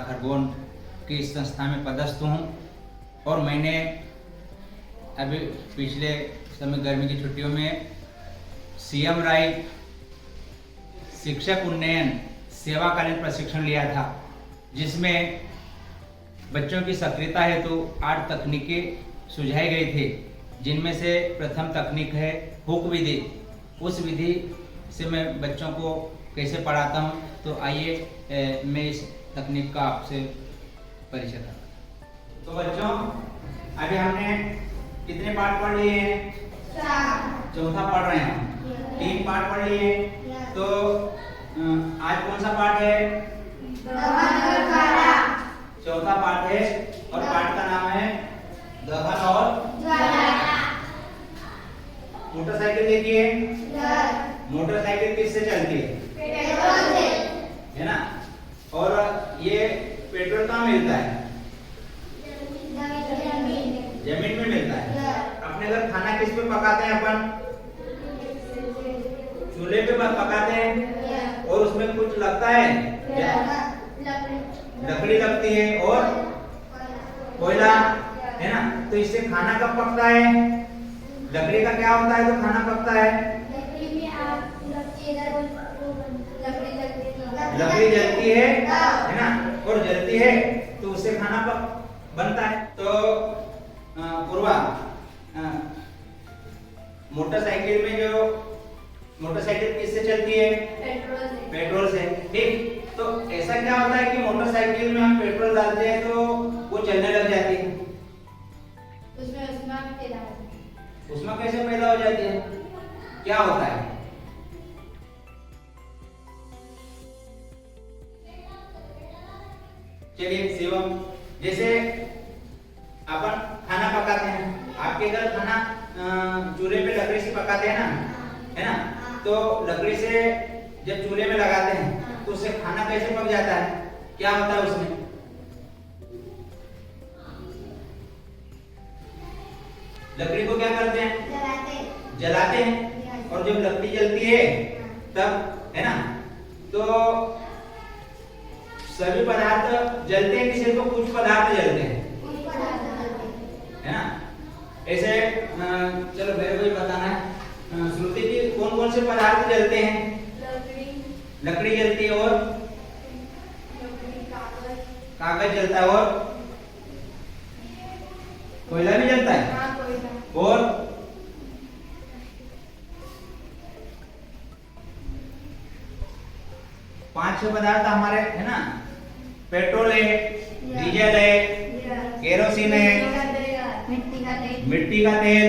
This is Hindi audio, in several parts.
खरगोन की इस संस्था में पदस्थ हूँ और मैंने अभी पिछले समय गर्मी की छुट्टियों में सीएम राय शिक्षक उन्नयन सेवाकालीन प्रशिक्षण लिया था, जिसमें बच्चों की सक्रियता हेतु 8 तकनीकें सुझाई गई थी, जिनमें से प्रथम तकनीक है हुक विधि। उस विधि से मैं बच्चों को कैसे पढ़ाता हूँ, तो आइए मैं इस तकनीक का आपसे परिचय करता हूँ। तो बच्चों, अभी हमने कितने पाठ पढ़ लिए हैं? 4। चौथा पढ़ रहे हैं। 3 पाठ पढ़ लिए। तो आज कौन सा पाठ है? चौथा पाठ है और पाठ का नाम है दहन और ज्वाला। मोटरसाइकिल देखिए, मोटरसाइकिल किससे चलती है? पेट्रोल से, है ना। और ये पेट्रोल कहाँ मिलता है? जमीन में मिलता है। अपने घर खाना किस पे पकाते हैं अपन? चूल्हे पे पकाते हैं। और उसमें कुछ लगता है? लकड़ी लगती है और कोयला, है ना। तो इससे खाना कब पकता है? लकड़ी का क्या होता है तो खाना पकता है? लकड़ी जलती है ना, और जलती है तो उससे खाना बनता है। तो पूर्वा, मोटरसाइकिल में जो मोटरसाइकिल किससे चलती है? पेट्रोल से। ठीक। तो ऐसा क्या होता है कि मोटरसाइकिल में हम पेट्रोल डालते हैं तो वो चलने लग जाती है? उसमें कैसे पैदा हो जाती है? क्या होता है? चलिए शिवम, जैसे अपन खाना पकाते हैं, आपके घर खाना चूल्हे पे लकड़ी से पकाते हैं ना, है ना। तो लकड़ी से जब चूल्हे में लगाते हैं तो उससे खाना कैसे पक जाता है? क्या होता है उसमें? लकड़ी को क्या करते हैं? जलाते हैं। और जब लकड़ी जलती है तब, है ना, तो सभी पदार्थ जलते हैं कि सिर्फ कुछ पदार्थ जलते हैं? है ना। ऐसे चलो मेरे को ही बताना है, श्रुति जी, कौन कौन से पदार्थ जलते हैं? लकड़ी जलती है और कागज जलता है और कोयला भी जलता है। और 5-6 पदार्थ हमारे, है ना। पेट्रोल है, डीजल है, केरोसिन है, मिट्टी का तेल,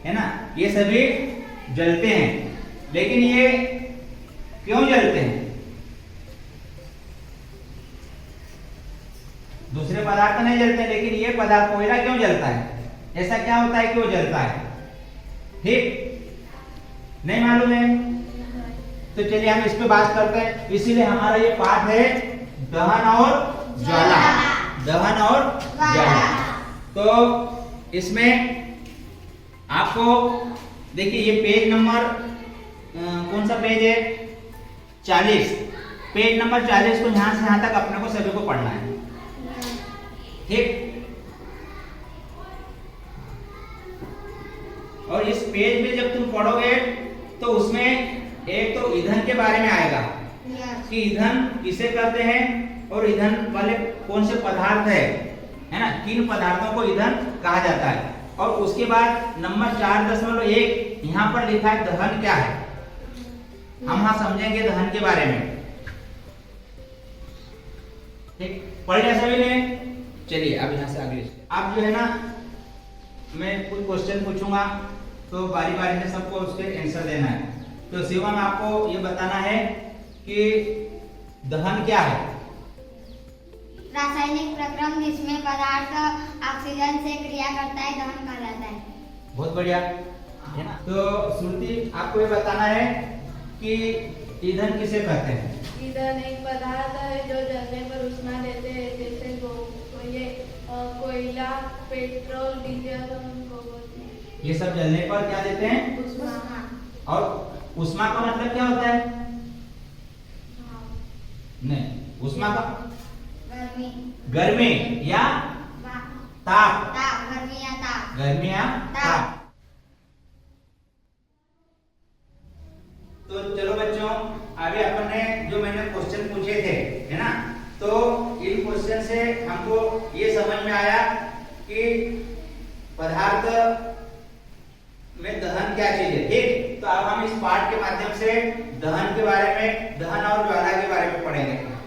है ना। ये सभी जलते हैं। लेकिन ये क्यों जलते हैं? दूसरे पदार्थ नहीं जलते, लेकिन ये पदार्थ कोयला क्यों जलता है? ऐसा क्या होता है कि वो जलता है? ठीक, नहीं मालूम है? तो चलिए हम इस पे बात करते हैं। इसीलिए हमारा ये पाठ है दहन और ज्वाला। दहन और ज्वाला। तो इसमें आपको देखिए, ये पेज नंबर कौन सा पेज है? 40। पेज नंबर 40 को यहां से यहां तक अपने को सभी को पढ़ना है। ठीक। और इस पेज में जब तुम पढ़ोगे तो उसमें एक तो ईंधन के बारे में आएगा कि ईंधन किसे कहते हैं और ईंधन वाले कौन से पदार्थ है ना, किन पदार्थों को ईंधन कहा जाता है। और उसके बाद नंबर 4.1 यहाँ पर लिखा है दहन क्या है। हम वहां समझेंगे दहन के बारे में। ठीक, पढ़ लिया सभी ने? चलिए अब यहाँ से आगे आप जो है ना, मैं कुछ क्वेश्चन पूछूंगा तो बारी बारी से सबको उसके आंसर देना है। तो शिवम, आपको ये बताना है कि दहन क्या है? रासायनिक प्रक्रम जिसमें पदार्थ ऑक्सीजन से क्रिया करता है, दहन कहा जाता है। बहुत बढ़िया, है ना। तो श्रुति, आपको ये बताना है कि ईंधन किसे कहते हैं? ईंधन एक पदार्थ है जो जलने पर ऊष्मा देते हैं, जैसे कोयला, पेट्रोल, डीजल, ये सब जलने पर क्या देते हैं? ऊष्मा। और ऊष्मा का मतलब क्या होता है? नहीं, ऊष्मा का गर्मी गर्मी या वा- ताप, ताप गर्मी या ताप गर्मी या ताप। तो चलो बच्चों, अभी अपन ने जो मैंने क्वेश्चन पूछे थे, है ना, तो इन क्वेश्चन से हमको ये समझ में आया कि पदार्थ में दहन क्या चीज है। ठीक, तो अब हम इस पाठ के माध्यम से दहन के बारे में, दहन और ज्वाला के बारे में पढ़ेंगे।